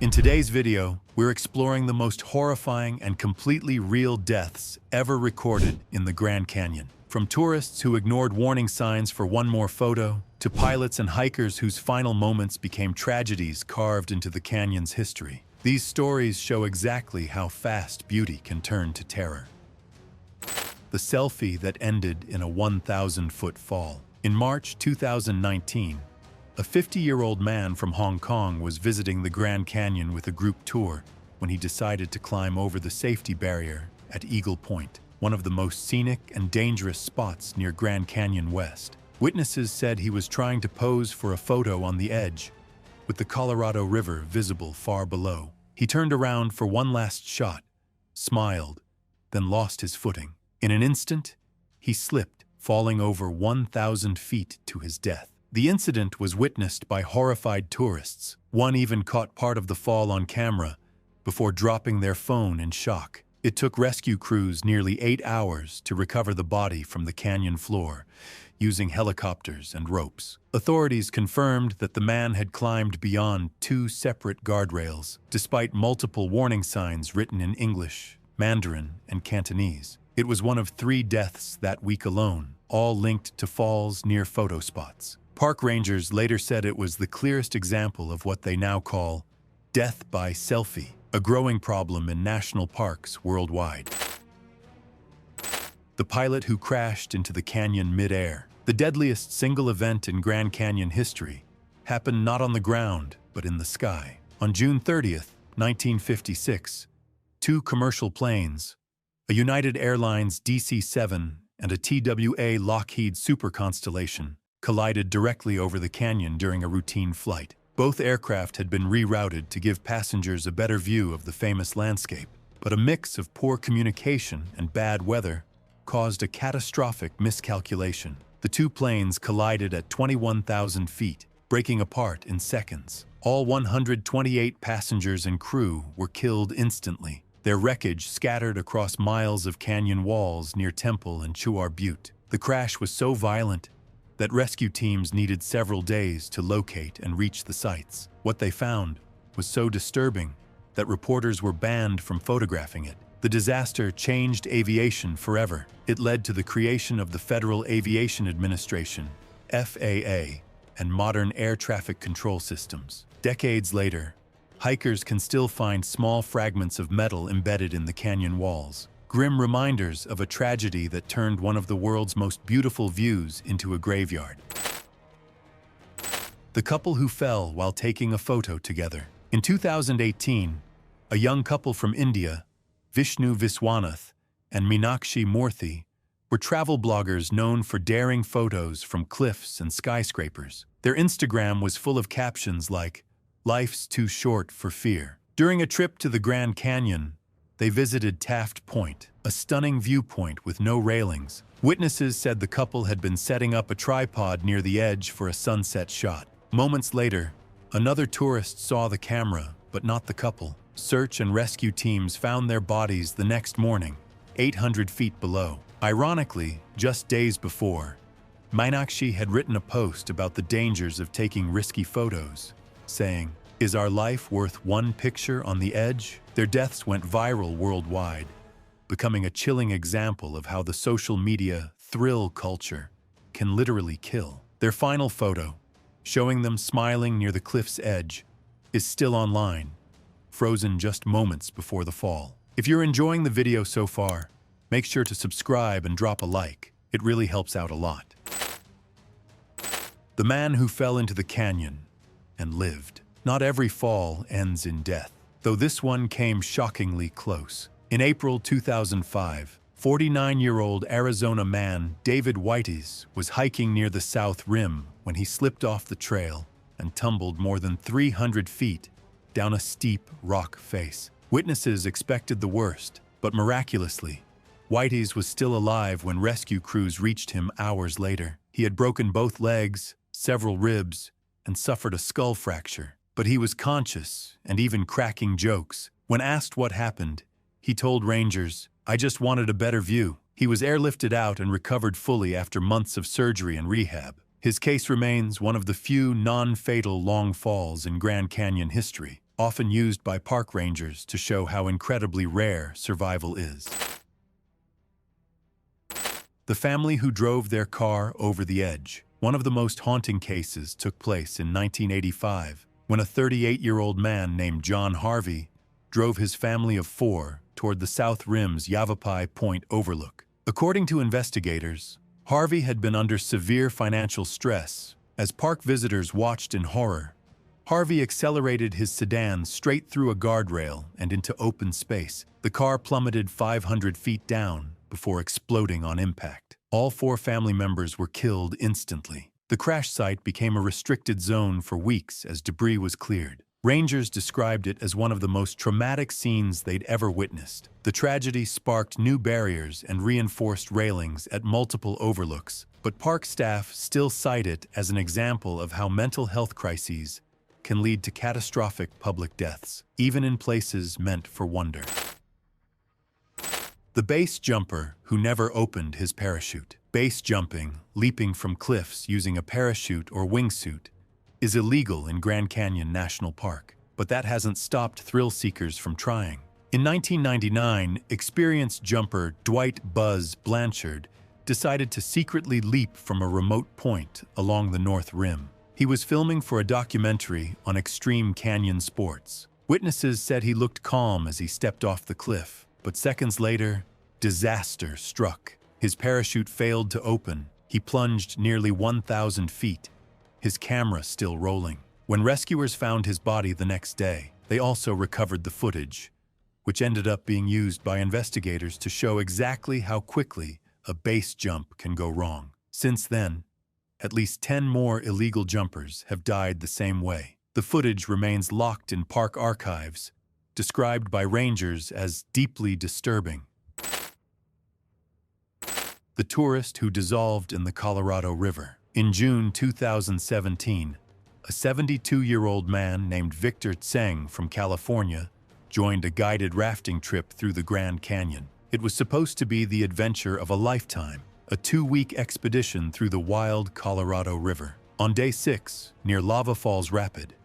In today's video, we're exploring the most horrifying and completely real deaths ever recorded in the Grand Canyon. From tourists who ignored warning signs for one more photo, to pilots and hikers whose final moments became tragedies carved into the canyon's history. These stories show exactly how fast beauty can turn to terror. The selfie that ended in a 1,000-foot fall. In March 2019, a 50-year-old man from Hong Kong was visiting the Grand Canyon with a group tour when he decided to climb over the safety barrier at Eagle Point, one of the most scenic and dangerous spots near Grand Canyon West. Witnesses said he was trying to pose for a photo on the edge, with the Colorado River visible far below. He turned around for one last shot, smiled, then lost his footing. In an instant, he slipped, falling over 1,000 feet to his death. The incident was witnessed by horrified tourists. One even caught part of the fall on camera before dropping their phone in shock. It took rescue crews nearly 8 hours to recover the body from the canyon floor, using helicopters and ropes. Authorities confirmed that the man had climbed beyond 2 separate guardrails, despite multiple warning signs written in English, Mandarin, and Cantonese. It was one of 3 deaths that week alone, all linked to falls near photo spots. Park rangers later said it was the clearest example of what they now call death by selfie, a growing problem in national parks worldwide. The pilot who crashed into the canyon mid-air. The deadliest single event in Grand Canyon history happened not on the ground, but in the sky. On June 30th, 1956, 2 commercial planes, a United Airlines DC-7 and a TWA Lockheed Super Constellation, collided directly over the canyon during a routine flight. Both aircraft had been rerouted to give passengers a better view of the famous landscape, but a mix of poor communication and bad weather caused a catastrophic miscalculation. The 2 planes collided at 21,000 feet, breaking apart in seconds. All 128 passengers and crew were killed instantly, their wreckage scattered across miles of canyon walls near Temple and Chuar Butte. The crash was so violent that rescue teams needed several days to locate and reach the sites. What they found was so disturbing that reporters were banned from photographing it. The disaster changed aviation forever. It led to the creation of the Federal Aviation Administration, FAA, and modern air traffic control systems. Decades later, hikers can still find small fragments of metal embedded in the canyon walls, grim reminders of a tragedy that turned one of the world's most beautiful views into a graveyard. The couple who fell while taking a photo together. In 2018, a young couple from India, Vishnu Viswanath and Meenakshi Murthy, were travel bloggers known for daring photos from cliffs and skyscrapers. Their Instagram was full of captions like, "Life's too short for fear." During a trip to the Grand Canyon, they visited Taft Point, a stunning viewpoint with no railings. Witnesses said the couple had been setting up a tripod near the edge for a sunset shot. Moments later, another tourist saw the camera, but not the couple. Search and rescue teams found their bodies the next morning, 800 feet below. Ironically, just days before, Meenakshi had written a post about the dangers of taking risky photos, saying, "Is our life worth one picture on the edge?" Their deaths went viral worldwide, becoming a chilling example of how the social media thrill culture can literally kill. Their final photo, showing them smiling near the cliff's edge, is still online, frozen just moments before the fall. If you're enjoying the video so far, make sure to subscribe and drop a like. It really helps out a lot. The man who fell into the canyon and lived. Not every fall ends in death, though this one came shockingly close. In April 2005, 49-year-old Arizona man David Whiteys was hiking near the South Rim when he slipped off the trail and tumbled more than 300 feet down a steep rock face. Witnesses expected the worst, but miraculously, Whiteys was still alive when rescue crews reached him hours later. He had broken both legs, several ribs, and suffered a skull fracture. But he was conscious and even cracking jokes. When asked what happened, he told rangers, "I just wanted a better view." He was airlifted out and recovered fully after months of surgery and rehab. His case remains one of the few non-fatal long falls in Grand Canyon history. often used by park rangers to show how incredibly rare survival is. The family who drove their car over the edge. One of the most haunting cases took place in 1985, when a 38-year-old man named John Harvey drove his family of 4 toward the South Rim's Yavapai Point overlook. According to investigators, Harvey had been under severe financial stress. As park visitors watched in horror, Harvey accelerated his sedan straight through a guardrail and into open space. The car plummeted 500 feet down before exploding on impact. All 4 family members were killed instantly. The crash site became a restricted zone for weeks as debris was cleared. Rangers described it as one of the most traumatic scenes they'd ever witnessed. The tragedy sparked new barriers and reinforced railings at multiple overlooks, but park staff still cite it as an example of how mental health crises can lead to catastrophic public deaths, even in places meant for wonder. The base jumper who never opened his parachute. Base jumping, leaping from cliffs using a parachute or wingsuit, is illegal in Grand Canyon National Park, but that hasn't stopped thrill seekers from trying. In 1999, experienced jumper Dwight "Buzz" Blanchard decided to secretly leap from a remote point along the North Rim. He was filming for a documentary on extreme canyon sports. Witnesses said he looked calm as he stepped off the cliff, but seconds later, disaster struck. His parachute failed to open. He plunged nearly 1,000 feet, his camera still rolling. When rescuers found his body the next day, they also recovered the footage, which ended up being used by investigators to show exactly how quickly a base jump can go wrong. Since then, at least 10 more illegal jumpers have died the same way. The footage remains locked in park archives, described by rangers as deeply disturbing. The tourist who dissolved in the Colorado River. In June 2017, a 72-year-old man named Victor Tseng from California joined a guided rafting trip through the Grand Canyon. It was supposed to be the adventure of a lifetime, a 2-week expedition through the wild Colorado River. On day 6, near Lava Falls Rapid,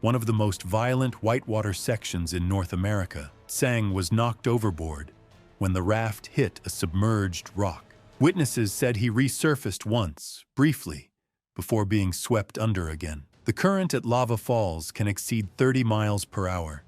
one of the most violent whitewater sections in North America, Tseng was knocked overboard when the raft hit a submerged rock. Witnesses said he resurfaced once, briefly, before being swept under again. The current at Lava Falls can exceed 30 miles per hour,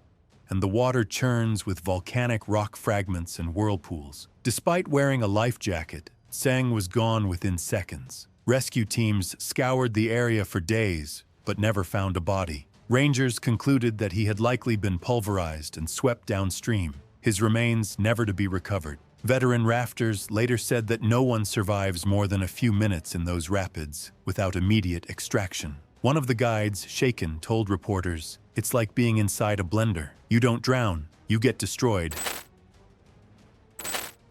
and the water churns with volcanic rock fragments and whirlpools. Despite wearing a life jacket, Tseng was gone within seconds. Rescue teams scoured the area for days, but never found a body. Rangers concluded that he had likely been pulverized and swept downstream, his remains never to be recovered. Veteran rafters later said that no one survives more than a few minutes in those rapids without immediate extraction. One of the guides, shaken, told reporters, "It's like being inside a blender. You don't drown, you get destroyed."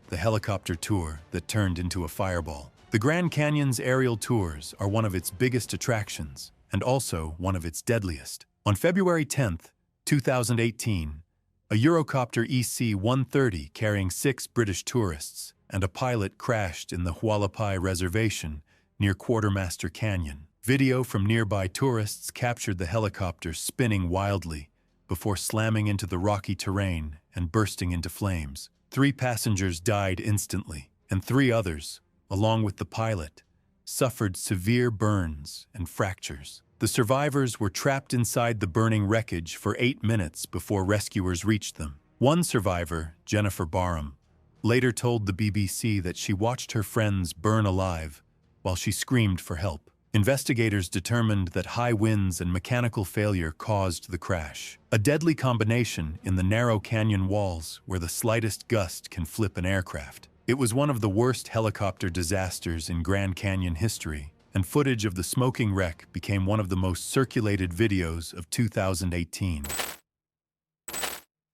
The helicopter tour that turned into a fireball. The Grand Canyon's aerial tours are one of its biggest attractions, and also one of its deadliest. On February 10, 2018, a Eurocopter EC-130 carrying 6 British tourists and a pilot crashed in the Hualapai Reservation near Quartermaster Canyon. Video from nearby tourists captured the helicopter spinning wildly before slamming into the rocky terrain and bursting into flames. 3 passengers died instantly, and 3 others, along with the pilot, suffered severe burns and fractures. The survivors were trapped inside the burning wreckage for 8 minutes before rescuers reached them. One survivor, Jennifer Barham, later told the BBC that she watched her friends burn alive while she screamed for help. Investigators determined that high winds and mechanical failure caused the crash, a deadly combination in the narrow canyon walls where the slightest gust can flip an aircraft. It was one of the worst helicopter disasters in Grand Canyon history, and footage of the smoking wreck became one of the most circulated videos of 2018.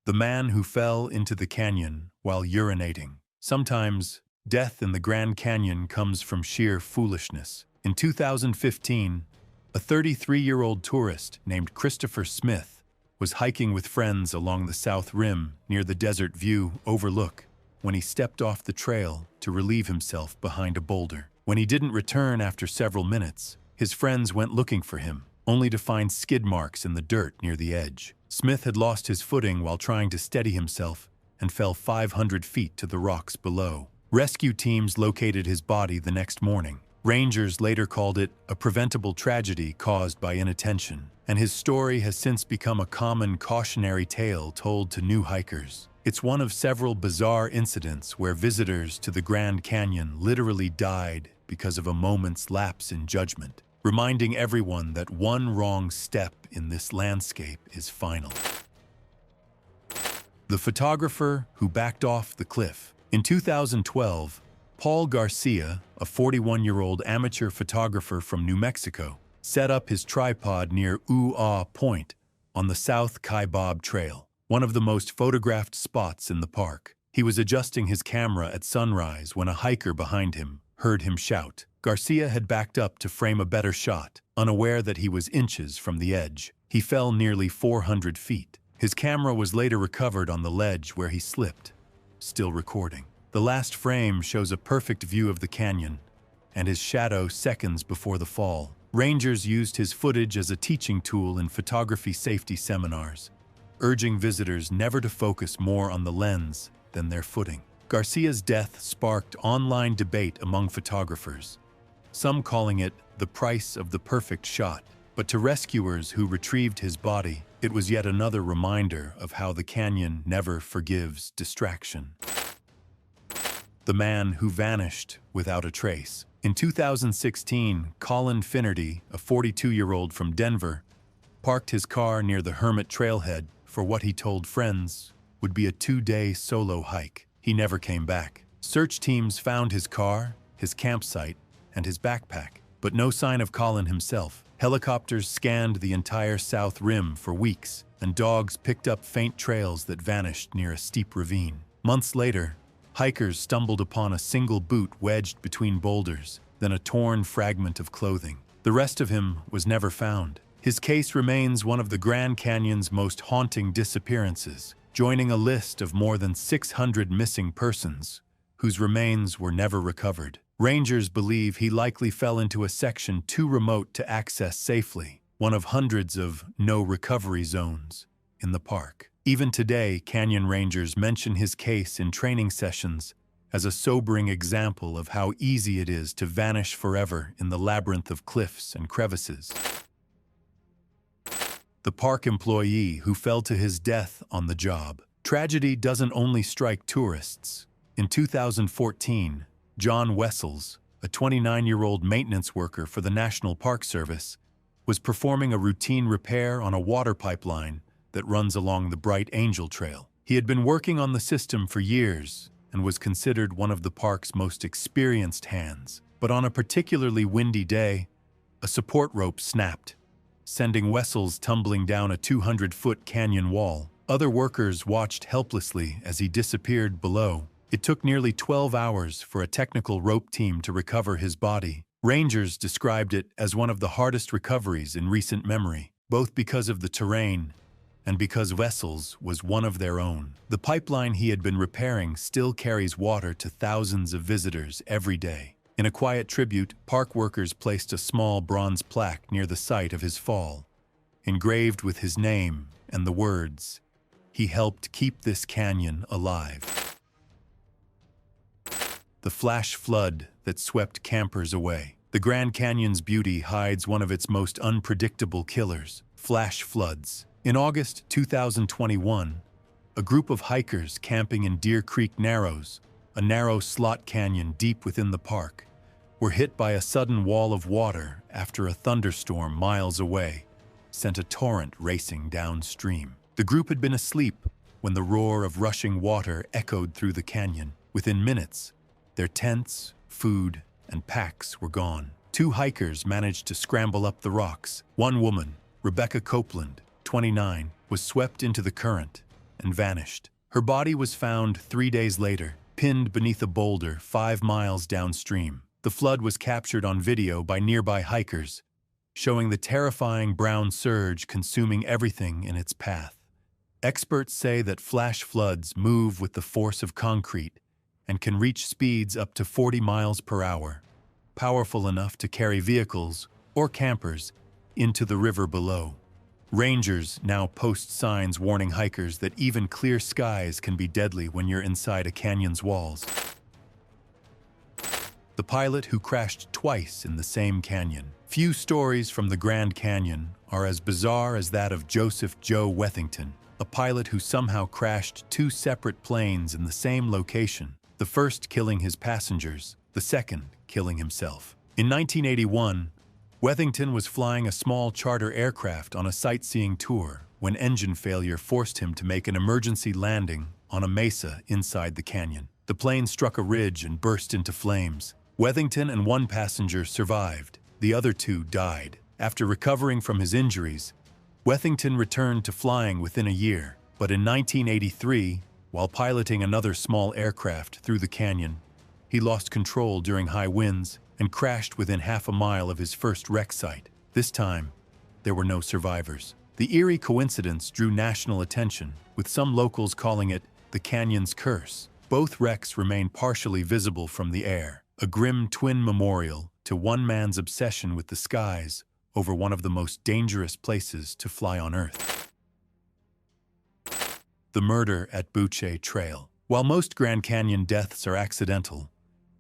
The man who fell into the canyon while urinating. Sometimes, death in the Grand Canyon comes from sheer foolishness. In 2015, a 33-year-old tourist named Christopher Smith was hiking with friends along the South Rim near the Desert View overlook when he stepped off the trail to relieve himself behind a boulder. When he didn't return after several minutes, his friends went looking for him, only to find skid marks in the dirt near the edge. Smith had lost his footing while trying to steady himself and fell 500 feet to the rocks below. Rescue teams located his body the next morning. Rangers later called it a preventable tragedy caused by inattention, and his story has since become a common cautionary tale told to new hikers. It's one of several bizarre incidents where visitors to the Grand Canyon literally died because of a moment's lapse in judgment, reminding everyone that one wrong step in this landscape is final. The photographer who backed off the cliff. In 2012, Paul Garcia, a 41-year-old amateur photographer from New Mexico, set up his tripod near Ooh-Ah Point on the South Kaibab Trail, one of the most photographed spots in the park. He was adjusting his camera at sunrise when a hiker behind him heard him shout. Garcia had backed up to frame a better shot, unaware that he was inches from the edge. He fell nearly 400 feet. His camera was later recovered on the ledge where he slipped, still recording. The last frame shows a perfect view of the canyon and his shadow seconds before the fall. Rangers used his footage as a teaching tool in photography safety seminars, urging visitors never to focus more on the lens than their footing. Garcia's death sparked online debate among photographers, some calling it the price of the perfect shot. But to rescuers who retrieved his body, it was yet another reminder of how the canyon never forgives distraction. The man who vanished without a trace. In 2016, Colin Finnerty, a 42-year-old from Denver, parked his car near the Hermit Trailhead for what he told friends would be a 2-day solo hike. He never came back. Search teams found his car, his campsite, and his backpack, but no sign of Colin himself. Helicopters scanned the entire South Rim for weeks, and dogs picked up faint trails that vanished near a steep ravine. Months later, hikers stumbled upon a single boot wedged between boulders, then a torn fragment of clothing. The rest of him was never found. His case remains one of the Grand Canyon's most haunting disappearances, joining a list of more than 600 missing persons whose remains were never recovered. Rangers believe he likely fell into a section too remote to access safely, one of hundreds of no-recovery zones in the park. Even today, canyon rangers mention his case in training sessions as a sobering example of how easy it is to vanish forever in the labyrinth of cliffs and crevices. The park employee who fell to his death on the job. Tragedy doesn't only strike tourists. In 2014, John Wessels, a 29-year-old maintenance worker for the National Park Service, was performing a routine repair on a water pipeline that runs along the Bright Angel Trail. He had been working on the system for years and was considered one of the park's most experienced hands. But on a particularly windy day, a support rope snapped, sending Wessels tumbling down a 200-foot canyon wall. Other workers watched helplessly as he disappeared below. It took nearly 12 hours for a technical rope team to recover his body. Rangers described it as one of the hardest recoveries in recent memory, both because of the terrain and because Wessels was one of their own. The pipeline he had been repairing still carries water to thousands of visitors every day. In a quiet tribute, park workers placed a small bronze plaque near the site of his fall, engraved with his name and the words, "He helped keep this canyon alive." The flash flood that swept campers away. The Grand Canyon's beauty hides one of its most unpredictable killers, flash floods. In August 2021, a group of hikers camping in Deer Creek Narrows, a narrow slot canyon deep within the park, were hit by a sudden wall of water after a thunderstorm miles away sent a torrent racing downstream. The group had been asleep when the roar of rushing water echoed through the canyon. Within minutes, their tents, food, and packs were gone. 2 hikers managed to scramble up the rocks. One woman, Rebecca Copeland, 29, was swept into the current and vanished. Her body was found 3 days later, pinned beneath a boulder 5 miles downstream. The flood was captured on video by nearby hikers, showing the terrifying brown surge consuming everything in its path. Experts say that flash floods move with the force of concrete and can reach speeds up to 40 miles per hour, powerful enough to carry vehicles or campers into the river below. Rangers now post signs warning hikers that even clear skies can be deadly when you're inside a canyon's walls. The pilot who crashed twice in the same canyon. Few stories from the Grand Canyon are as bizarre as that of Joseph Joe Wethington, a pilot who somehow crashed two separate planes in the same location, the first killing his passengers, the second killing himself. In 1981, Wethington was flying a small charter aircraft on a sightseeing tour when engine failure forced him to make an emergency landing on a mesa inside the canyon. The plane struck a ridge and burst into flames. Wethington and one passenger survived. The other two died. After recovering from his injuries, Wethington returned to flying within a year. But in 1983, while piloting another small aircraft through the canyon, he lost control during high winds and crashed within half a mile of his first wreck site. This time, there were no survivors. The eerie coincidence drew national attention, with some locals calling it the canyon's curse. Both wrecks remain partially visible from the air, a grim twin memorial to one man's obsession with the skies over one of the most dangerous places to fly on Earth. The murder at Buche Trail. While most Grand Canyon deaths are accidental,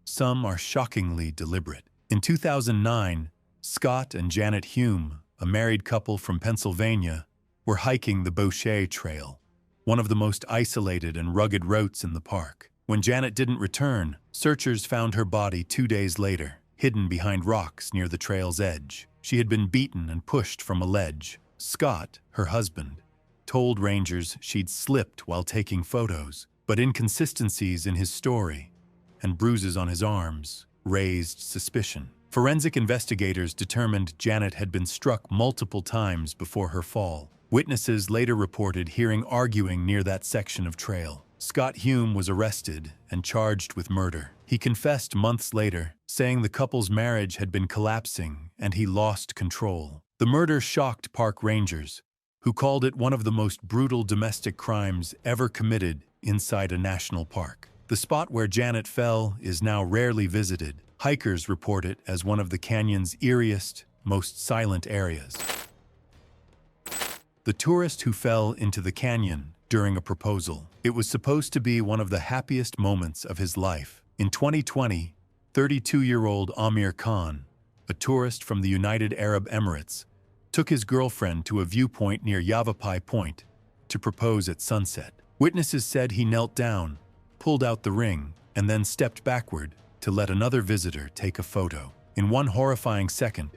some are shockingly deliberate. In 2009, Scott and Janet Hume, a married couple from Pennsylvania, were hiking the Buche Trail, one of the most isolated and rugged routes in the park. When Janet didn't return, searchers found her body 2 days later, hidden behind rocks near the trail's edge. She had been beaten and pushed from a ledge. Scott, her husband, told rangers she'd slipped while taking photos, but inconsistencies in his story and bruises on his arms raised suspicion. Forensic investigators determined Janet had been struck multiple times before her fall. Witnesses later reported hearing arguing near that section of trail. Scott Hume was arrested and charged with murder. He confessed months later, saying the couple's marriage had been collapsing and he lost control. The murder shocked park rangers, who called it one of the most brutal domestic crimes ever committed inside a national park. The spot where Janet fell is now rarely visited. Hikers report it as one of the canyon's eeriest, most silent areas. The tourist who fell into the canyon during a proposal. It was supposed to be one of the happiest moments of his life. In 2020, 32-year-old Amir Khan, a tourist from the United Arab Emirates, took his girlfriend to a viewpoint near Yavapai Point to propose at sunset. Witnesses said he knelt down, pulled out the ring, and then stepped backward to let another visitor take a photo. In one horrifying second,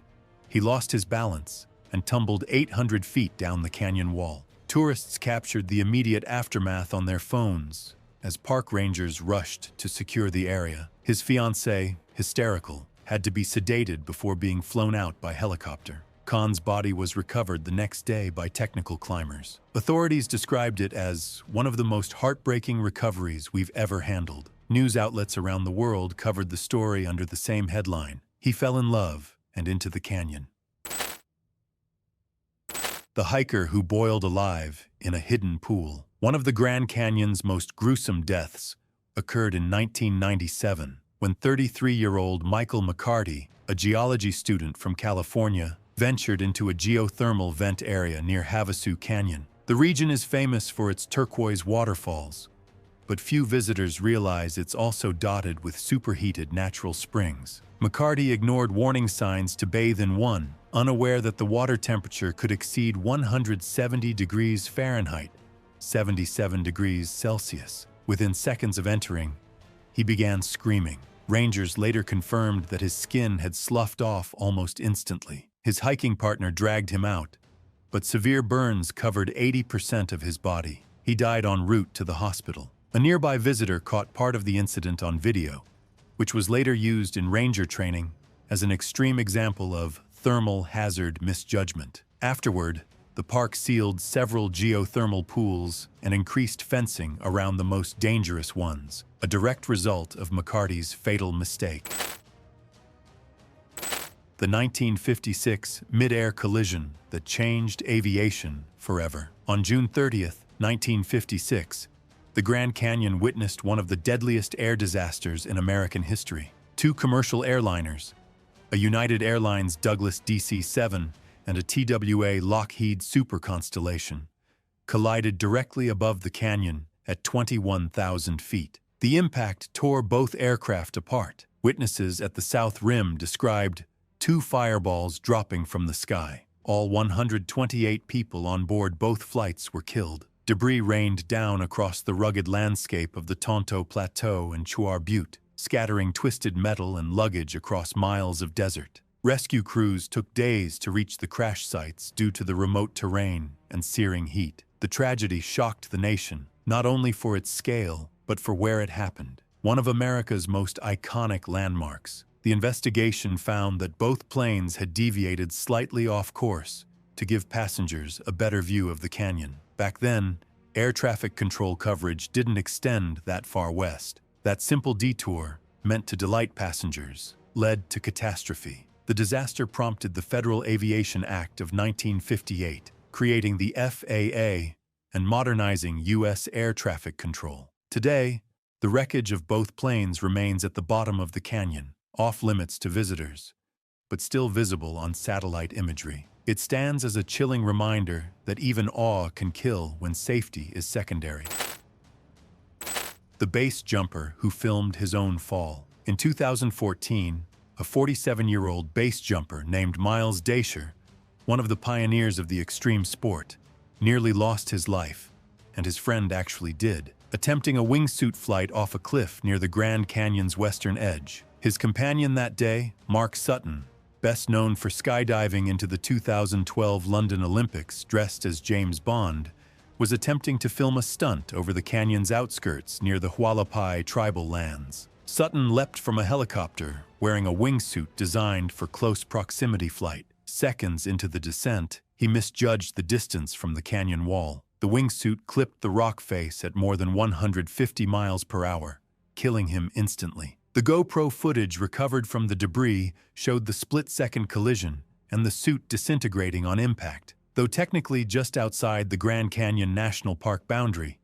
he lost his balance and tumbled 800 feet down the canyon wall. Tourists captured the immediate aftermath on their phones as park rangers rushed to secure the area. His fiancée, hysterical, had to be sedated before being flown out by helicopter. Khan's body was recovered the next day by technical climbers. Authorities described it as one of the most heartbreaking recoveries we've ever handled. News outlets around the world covered the story under the same headline: "He fell in love and into the canyon." The hiker who boiled alive in a hidden pool. One of the Grand Canyon's most gruesome deaths occurred in 1997 when 33-year-old Michael McCarty, a geology student from California, ventured into a geothermal vent area near Havasu Canyon. The region is famous for its turquoise waterfalls, but few visitors realize it's also dotted with superheated natural springs. McCarty ignored warning signs to bathe in one, unaware that the water temperature could exceed 170 degrees Fahrenheit, 77 degrees Celsius. Within seconds of entering, he began screaming. Rangers later confirmed that his skin had sloughed off almost instantly. His hiking partner dragged him out, but severe burns covered 80% of his body. He died en route to the hospital. A nearby visitor caught part of the incident on video, which was later used in ranger training as an extreme example of thermal hazard misjudgment. Afterward, the park sealed several geothermal pools and increased fencing around the most dangerous ones, a direct result of McCarty's fatal mistake. The 1956 mid-air collision that changed aviation forever. On June 30th, 1956, the Grand Canyon witnessed one of the deadliest air disasters in American history. Two commercial airliners, a United Airlines Douglas DC-7 and a TWA Lockheed Super Constellation collided directly above the canyon at 21,000 feet. The impact tore both aircraft apart. Witnesses at the south rim described two fireballs dropping from the sky. All 128 people on board both flights were killed. Debris rained down across the rugged landscape of the Tonto Plateau and Chuar Butte, scattering twisted metal and luggage across miles of desert. Rescue crews took days to reach the crash sites due to the remote terrain and searing heat. The tragedy shocked the nation, not only for its scale, but for where it happened. One of America's most iconic landmarks. The investigation found that both planes had deviated slightly off course to give passengers a better view of the canyon. Back then, air traffic control coverage didn't extend that far west. That simple detour, meant to delight passengers, led to catastrophe. The disaster prompted the Federal Aviation Act of 1958, creating the FAA and modernizing U.S. air traffic control. Today, the wreckage of both planes remains at the bottom of the canyon, off-limits to visitors, but still visible on satellite imagery. It stands as a chilling reminder that even awe can kill when safety is secondary. The base jumper who filmed his own fall. In 2014, a 47-year-old base jumper named Miles Daisher, one of the pioneers of the extreme sport, nearly lost his life, and his friend actually did, attempting a wingsuit flight off a cliff near the Grand Canyon's western edge. His companion that day, Mark Sutton, best known for skydiving into the 2012 London Olympics dressed as James Bond, was attempting to film a stunt over the canyon's outskirts near the Hualapai tribal lands. Sutton leapt from a helicopter, wearing a wingsuit designed for close proximity flight. Seconds into the descent, he misjudged the distance from the canyon wall. The wingsuit clipped the rock face at more than 150 miles per hour, killing him instantly. The GoPro footage recovered from the debris showed the split-second collision and the suit disintegrating on impact. Though technically just outside the Grand Canyon National Park boundary,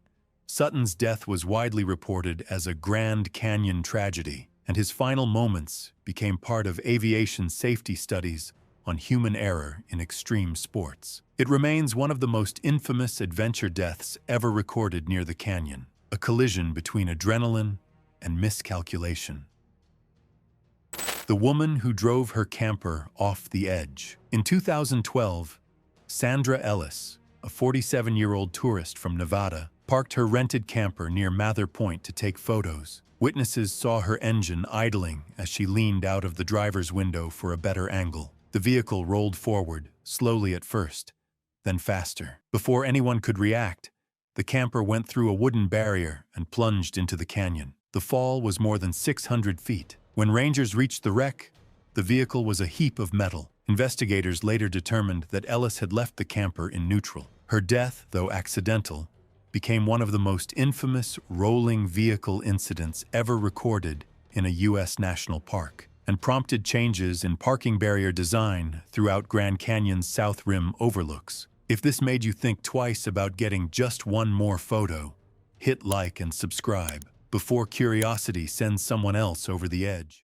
Sutton's death was widely reported as a Grand Canyon tragedy, and his final moments became part of aviation safety studies on human error in extreme sports. It remains one of the most infamous adventure deaths ever recorded near the canyon, a collision between adrenaline and miscalculation. The woman who drove her camper off the edge. In 2012, Sandra Ellis, a 47-year-old tourist from Nevada, parked her rented camper near Mather Point to take photos. Witnesses saw her engine idling as she leaned out of the driver's window for a better angle. The vehicle rolled forward, slowly at first, then faster. Before anyone could react, the camper went through a wooden barrier and plunged into the canyon. The fall was more than 600 feet. When rangers reached the wreck, the vehicle was a heap of metal. Investigators later determined that Ellis had left the camper in neutral. Her death, though accidental, became one of the most infamous rolling vehicle incidents ever recorded in a U.S. national park, and prompted changes in parking barrier design throughout Grand Canyon's South Rim overlooks. If this made you think twice about getting just one more photo, hit like and subscribe before curiosity sends someone else over the edge.